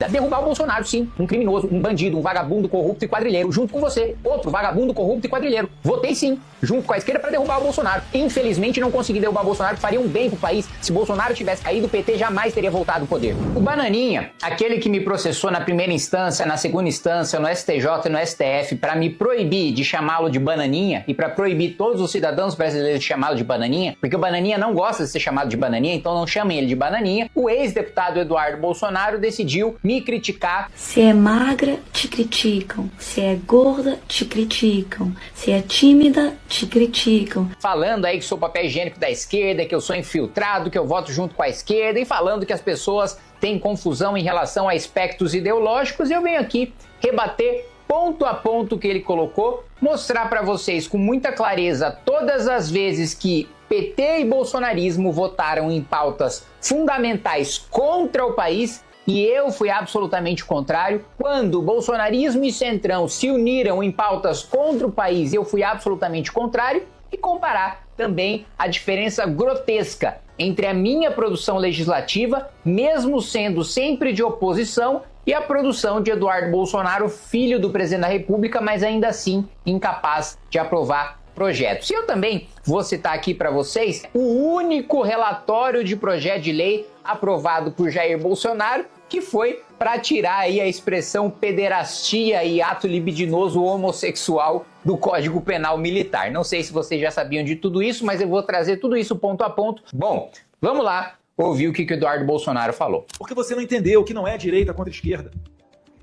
derrubar o Bolsonaro, sim. Um criminoso, um bandido, um vagabundo corrupto e quadrilheiro, junto com você. Outro vagabundo corrupto e quadrilheiro. Votei sim, junto com a esquerda, para derrubar o Bolsonaro. Infelizmente não consegui derrubar o Bolsonaro, que faria um bem pro país. Se Bolsonaro tivesse caído, o PT jamais teria voltado ao poder. O Bananinha, aquele que me processou na primeira instância, na segunda instância, no STJ e no STF, para me proibir de chamá-lo de Bananinha e para proibir todos os cidadãos brasileiros de chamá-lo de Bananinha, porque o Bananinha não gosta de ser chamado de Bananinha, então não chamem ele de Bananinha. O ex-deputado Eduardo Bolsonaro decidiu me criticar. Se é magra, te criticam. Se é gorda, te criticam. Se é tímida, te criticam. Falando aí que sou papel higiênico da esquerda, que eu sou infiltrado, que eu voto junto com a esquerda, e falando que as pessoas têm confusão em relação a aspectos ideológicos, e eu venho aqui rebater ponto a ponto que ele colocou, mostrar para vocês com muita clareza todas as vezes que PT e bolsonarismo votaram em pautas fundamentais contra o país, e eu fui absolutamente contrário. Quando bolsonarismo e centrão se uniram em pautas contra o país, eu fui absolutamente contrário. E comparar também a diferença grotesca entre a minha produção legislativa, mesmo sendo sempre de oposição, e a produção de Eduardo Bolsonaro, filho do presidente da República, mas ainda assim incapaz de aprovar projetos. E eu também vou citar aqui para vocês o único relatório de projeto de lei aprovado por Jair Bolsonaro, que foi para tirar aí a expressão pederastia e ato libidinoso homossexual do Código Penal Militar. Não sei se vocês já sabiam de tudo isso, mas eu vou trazer tudo isso ponto a ponto. Bom, vamos lá ouvir o que o Eduardo Bolsonaro falou. Porque você não entendeu que não é direita contra esquerda.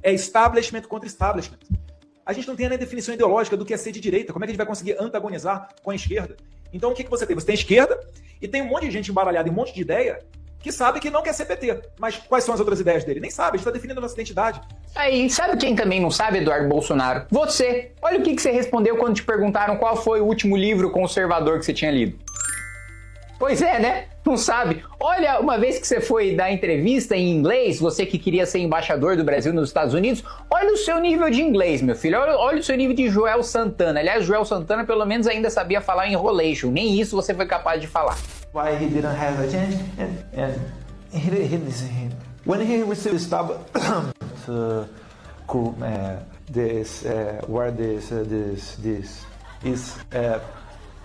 É establishment contra establishment. A gente não tem nem definição ideológica do que é ser de direita. Como é que a gente vai conseguir antagonizar com a esquerda? Então o que você tem? Você tem esquerda e tem um monte de gente embaralhada em um monte de ideia que sabe que não quer ser PT. Mas quais são as outras ideias dele? Nem sabe, a gente está definindo a nossa identidade. Aí, sabe quem também não sabe, Eduardo Bolsonaro? Você. Olha o que você respondeu quando te perguntaram qual foi o último livro conservador que você tinha lido. Pois é, né? Não sabe. Olha, uma vez que você foi dar entrevista em inglês, você que queria ser embaixador do Brasil nos Estados Unidos, olha o seu nível de inglês, meu filho. Olha o seu nível de Joel Santana. Aliás, Joel Santana pelo menos ainda sabia falar enrolation. Nem isso você foi capaz de falar. Why he didn't have a chance and when he received stop this where this is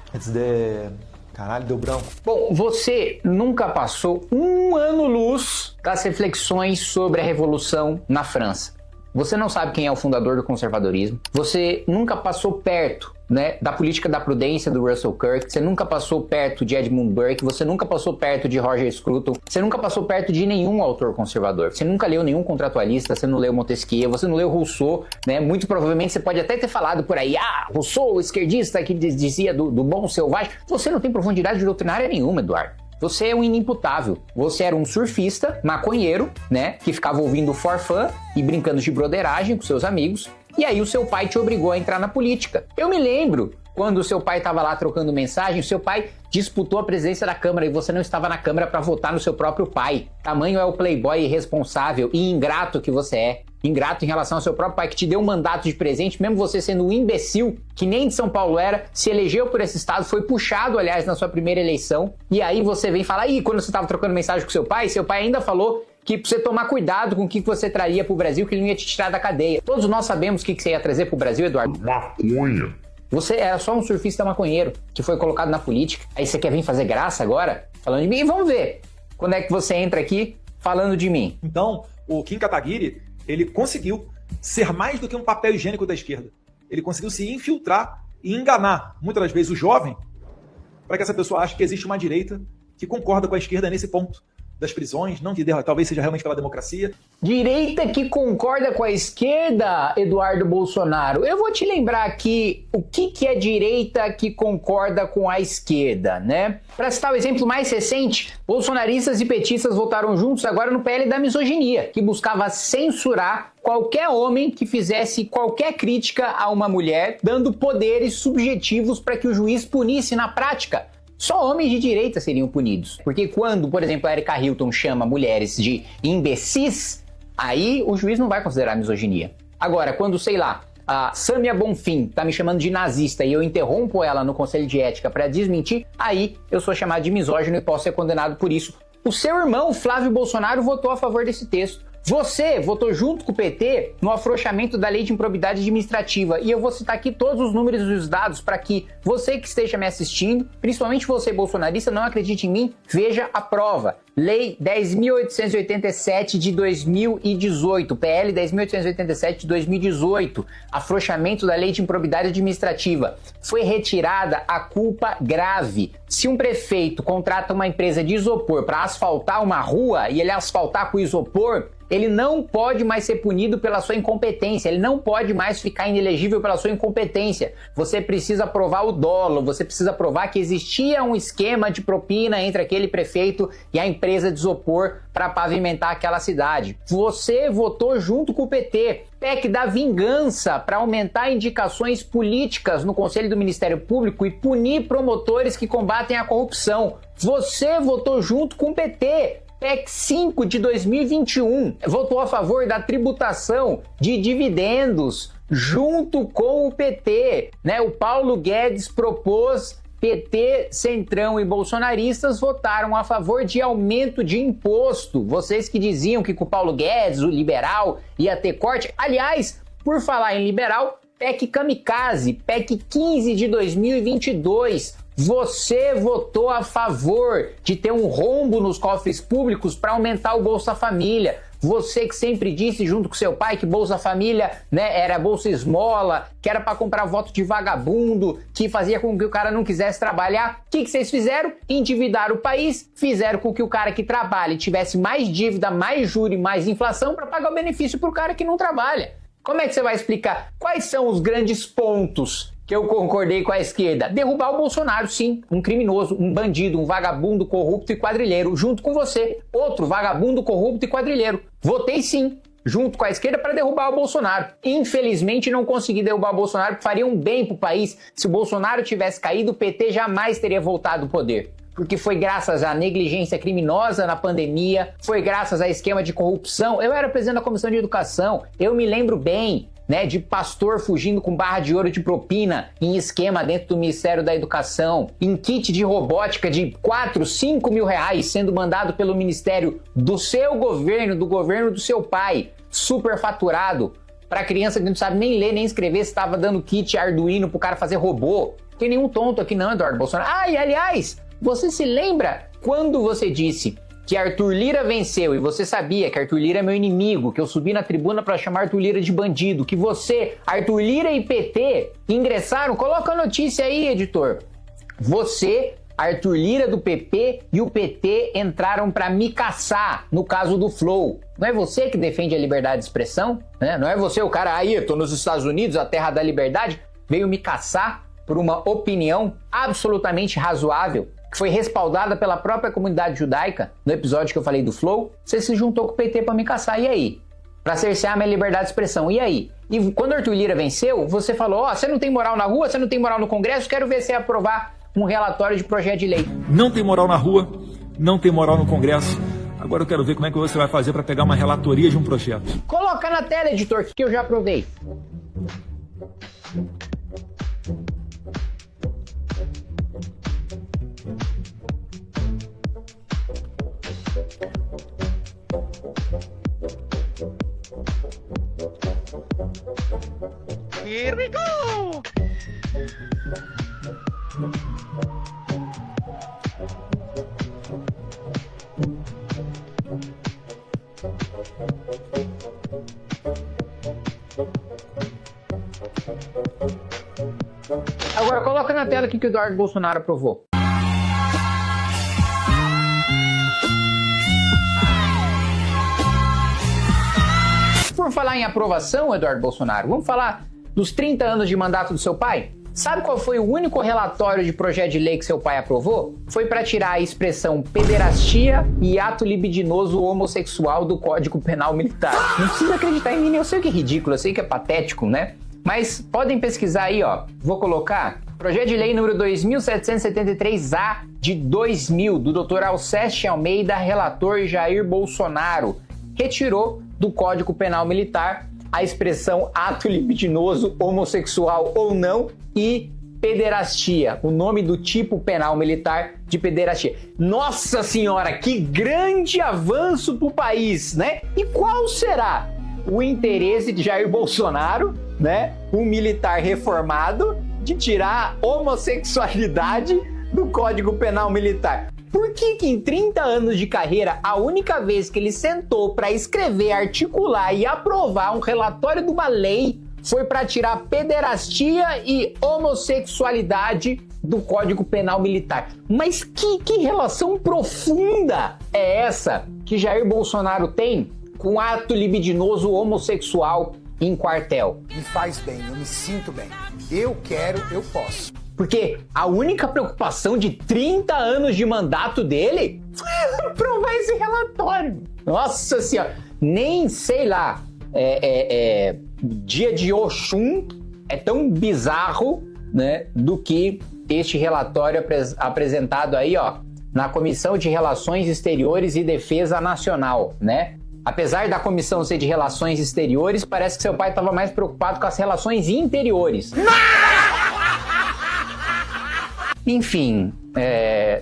it's the caralho, deu branco. Bom, você nunca passou um ano-luz das reflexões sobre a Revolução na França. Você não sabe quem é o fundador do conservadorismo. Você nunca passou perto, né, da política da prudência do Russell Kirk. Você nunca passou perto de Edmund Burke. Você nunca passou perto de Roger Scruton. Você nunca passou perto de nenhum autor conservador. Você nunca leu nenhum contratualista. Você não leu Montesquieu. Você não leu Rousseau, né? Muito provavelmente você pode até ter falado por aí, Rousseau, o esquerdista que dizia do bom selvagem. Você não tem profundidade doutrinária nenhuma, Eduardo. Você é um inimputável. Você era um surfista, maconheiro, né? Que ficava ouvindo forfã e brincando de broderagem com seus amigos. E aí o seu pai te obrigou a entrar na política. Eu me lembro quando o seu pai estava lá trocando mensagem, o seu pai disputou a presidência da Câmara e você não estava na Câmara para votar no seu próprio pai. Tamanho é o playboy irresponsável e ingrato que você é. Ingrato em relação ao seu próprio pai, que te deu um mandato de presente, mesmo você sendo um imbecil, que nem de São Paulo era, se elegeu por esse estado, foi puxado, aliás, na sua primeira eleição, e aí você vem falar, quando você estava trocando mensagem com seu pai ainda falou que pra você tomar cuidado com o que você traria pro Brasil, que ele não ia te tirar da cadeia. Todos nós sabemos o que você ia trazer pro Brasil, Eduardo. Maconha. Você era só um surfista maconheiro, que foi colocado na política. Aí você quer vir fazer graça agora, falando de mim? E vamos ver quando é que você entra aqui falando de mim. Então, o Kim Kataguiri, ele conseguiu ser mais do que um papel higiênico da esquerda. Ele conseguiu se infiltrar e enganar, muitas das vezes, o jovem, para que essa pessoa ache que existe uma direita que concorda com a esquerda nesse ponto das prisões, não que talvez seja realmente pela democracia. Direita que concorda com a esquerda, Eduardo Bolsonaro. Eu vou te lembrar aqui o que é direita que concorda com a esquerda, né? Para citar o exemplo mais recente, bolsonaristas e petistas votaram juntos agora no PL da misoginia, que buscava censurar qualquer homem que fizesse qualquer crítica a uma mulher, dando poderes subjetivos para que o juiz punisse na prática. Só homens de direita seriam punidos. Porque quando, por exemplo, a Erika Hilton chama mulheres de imbecis, aí o juiz não vai considerar misoginia. Agora, quando, sei lá, a Sâmia Bonfim tá me chamando de nazista e eu interrompo ela no Conselho de Ética para desmentir, aí eu sou chamado de misógino e posso ser condenado por isso. O seu irmão, Flávio Bolsonaro, votou a favor desse texto. Você votou junto com o PT no afrouxamento da lei de improbidade administrativa. E eu vou citar aqui todos os números e os dados para que você que esteja me assistindo, principalmente você bolsonarista, não acredite em mim, veja a prova. Lei 10.887 de 2018, PL 10.887 de 2018, afrouxamento da lei de improbidade administrativa. Foi retirada a culpa grave. Se um prefeito contrata uma empresa de isopor para asfaltar uma rua e ele asfaltar com isopor, ele não pode mais ser punido pela sua incompetência, ele não pode mais ficar inelegível pela sua incompetência. Você precisa provar o dolo, você precisa provar que existia um esquema de propina entre aquele prefeito e a empresa de isopor para pavimentar aquela cidade. Você votou junto com o PT. PEC da vingança para aumentar indicações políticas no Conselho do Ministério Público e punir promotores que combatem a corrupção. Você votou junto com o PT. PEC 5 de 2021 votou a favor da tributação de dividendos junto com o PT, né? O Paulo Guedes propôs, PT, Centrão e bolsonaristas votaram a favor de aumento de imposto. Vocês que diziam que com o Paulo Guedes, o liberal, ia ter corte. Aliás, por falar em liberal, PEC Kamikaze, PEC 15 de 2022. Você votou a favor de ter um rombo nos cofres públicos para aumentar o Bolsa Família. Você que sempre disse junto com seu pai que Bolsa Família, né, era Bolsa Esmola, que era para comprar voto de vagabundo, que fazia com que o cara não quisesse trabalhar. O que vocês fizeram? Endividaram o país, fizeram com que o cara que trabalha tivesse mais dívida, mais juros e mais inflação para pagar o benefício para o cara que não trabalha. Como é que você vai explicar? Quais são os grandes pontos que eu concordei com a esquerda? Derrubar o Bolsonaro, sim. Um criminoso, um bandido, um vagabundo, corrupto e quadrilheiro. Junto com você, outro vagabundo, corrupto e quadrilheiro. Votei sim, junto com a esquerda, para derrubar o Bolsonaro. Infelizmente não consegui derrubar o Bolsonaro, porque faria um bem pro país. Se o Bolsonaro tivesse caído, o PT jamais teria voltado ao poder. Porque foi graças à negligência criminosa na pandemia, foi graças a esquema de corrupção. Eu era presidente da Comissão de Educação, eu me lembro bem, né, de pastor fugindo com barra de ouro de propina em esquema dentro do Ministério da Educação, em kit de robótica de 4, 5 mil reais sendo mandado pelo Ministério do seu governo, do governo do seu pai, superfaturado, para criança que não sabe nem ler nem escrever, estava dando kit Arduino pro cara fazer robô. Não tem nenhum tonto aqui não, Eduardo Bolsonaro. Ah, e aliás, você se lembra quando você disse que Arthur Lira venceu e você sabia que Arthur Lira é meu inimigo, que eu subi na tribuna para chamar Arthur Lira de bandido, que você, Arthur Lira e PT ingressaram? Coloca a notícia aí, editor. Você, Arthur Lira do PP e o PT entraram para me caçar no caso do Flow. Não é você que defende a liberdade de expressão? Né? Não é você o cara aí, eu tô nos Estados Unidos, a terra da liberdade, veio me caçar por uma opinião absolutamente razoável, que foi respaldada pela própria comunidade judaica, no episódio que eu falei do Flow. Você se juntou com o PT para me caçar, e aí? Para cercear minha liberdade de expressão, e aí? E quando Arthur Lira venceu, você falou, ó, você não tem moral na rua, você não tem moral no Congresso, quero ver você aprovar um relatório de projeto de lei. Não tem moral na rua, não tem moral no Congresso. Agora eu quero ver como é que você vai fazer para pegar uma relatoria de um projeto. Coloca na tela, editor, que eu já aprovei. Here we go! Agora coloca na tela o que o Eduardo Bolsonaro aprovou. Por falar em aprovação, Eduardo Bolsonaro, vamos falar dos 30 anos de mandato do seu pai? Sabe qual foi o único relatório de projeto de lei que seu pai aprovou? Foi para tirar a expressão pederastia e ato libidinoso homossexual do Código Penal Militar. Não precisa acreditar em mim, eu sei que é ridículo, eu sei que é patético, né? Mas podem pesquisar aí, ó. Vou colocar projeto de lei número 2773A de 2000, do Dr. Alceste Almeida, relator Jair Bolsonaro. Retirou do Código Penal Militar a expressão ato libidinoso, homossexual ou não, e pederastia, o nome do tipo penal militar de pederastia. Nossa senhora, que grande avanço para o país, né? E qual será o interesse de Jair Bolsonaro, né, um militar reformado, de tirar a homossexualidade do Código Penal Militar? Por que em 30 anos de carreira, a única vez que ele sentou para escrever, articular e aprovar um relatório de uma lei foi para tirar pederastia e homossexualidade do Código Penal Militar? Mas que relação profunda é essa que Jair Bolsonaro tem com ato libidinoso homossexual em quartel? Me faz bem, eu me sinto bem. Eu quero, eu posso. Porque a única preocupação de 30 anos de mandato dele foi aprovar esse relatório. Nossa senhora, nem sei lá, dia de Oxum é tão bizarro, né, do que este relatório apresentado aí, ó, na Comissão de Relações Exteriores e Defesa Nacional, né? Apesar da comissão ser de relações exteriores, parece que seu pai estava mais preocupado com as relações interiores. Enfim,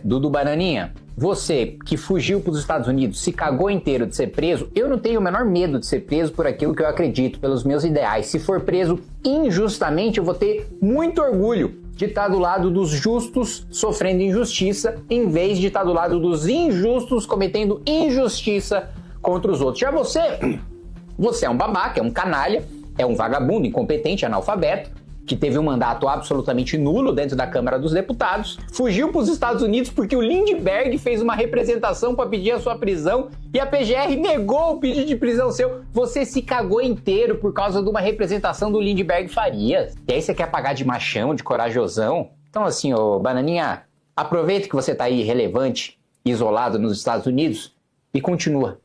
Dudu Bananinha, você que fugiu para os Estados Unidos, se cagou inteiro de ser preso, eu não tenho o menor medo de ser preso por aquilo que eu acredito, pelos meus ideais. Se for preso injustamente, eu vou ter muito orgulho de estar do lado dos justos sofrendo injustiça, em vez de estar do lado dos injustos cometendo injustiça contra os outros. Já você é um babaca, é um canalha, é um vagabundo, incompetente, analfabeto, que teve um mandato absolutamente nulo dentro da Câmara dos Deputados, fugiu para os Estados Unidos porque o Lindbergh fez uma representação para pedir a sua prisão e a PGR negou o pedido de prisão seu. Você se cagou inteiro por causa de uma representação do Lindbergh Farias. E aí você quer pagar de machão, de corajosão? Então assim, ô Bananinha, aproveita que você tá aí relevante, isolado nos Estados Unidos e continua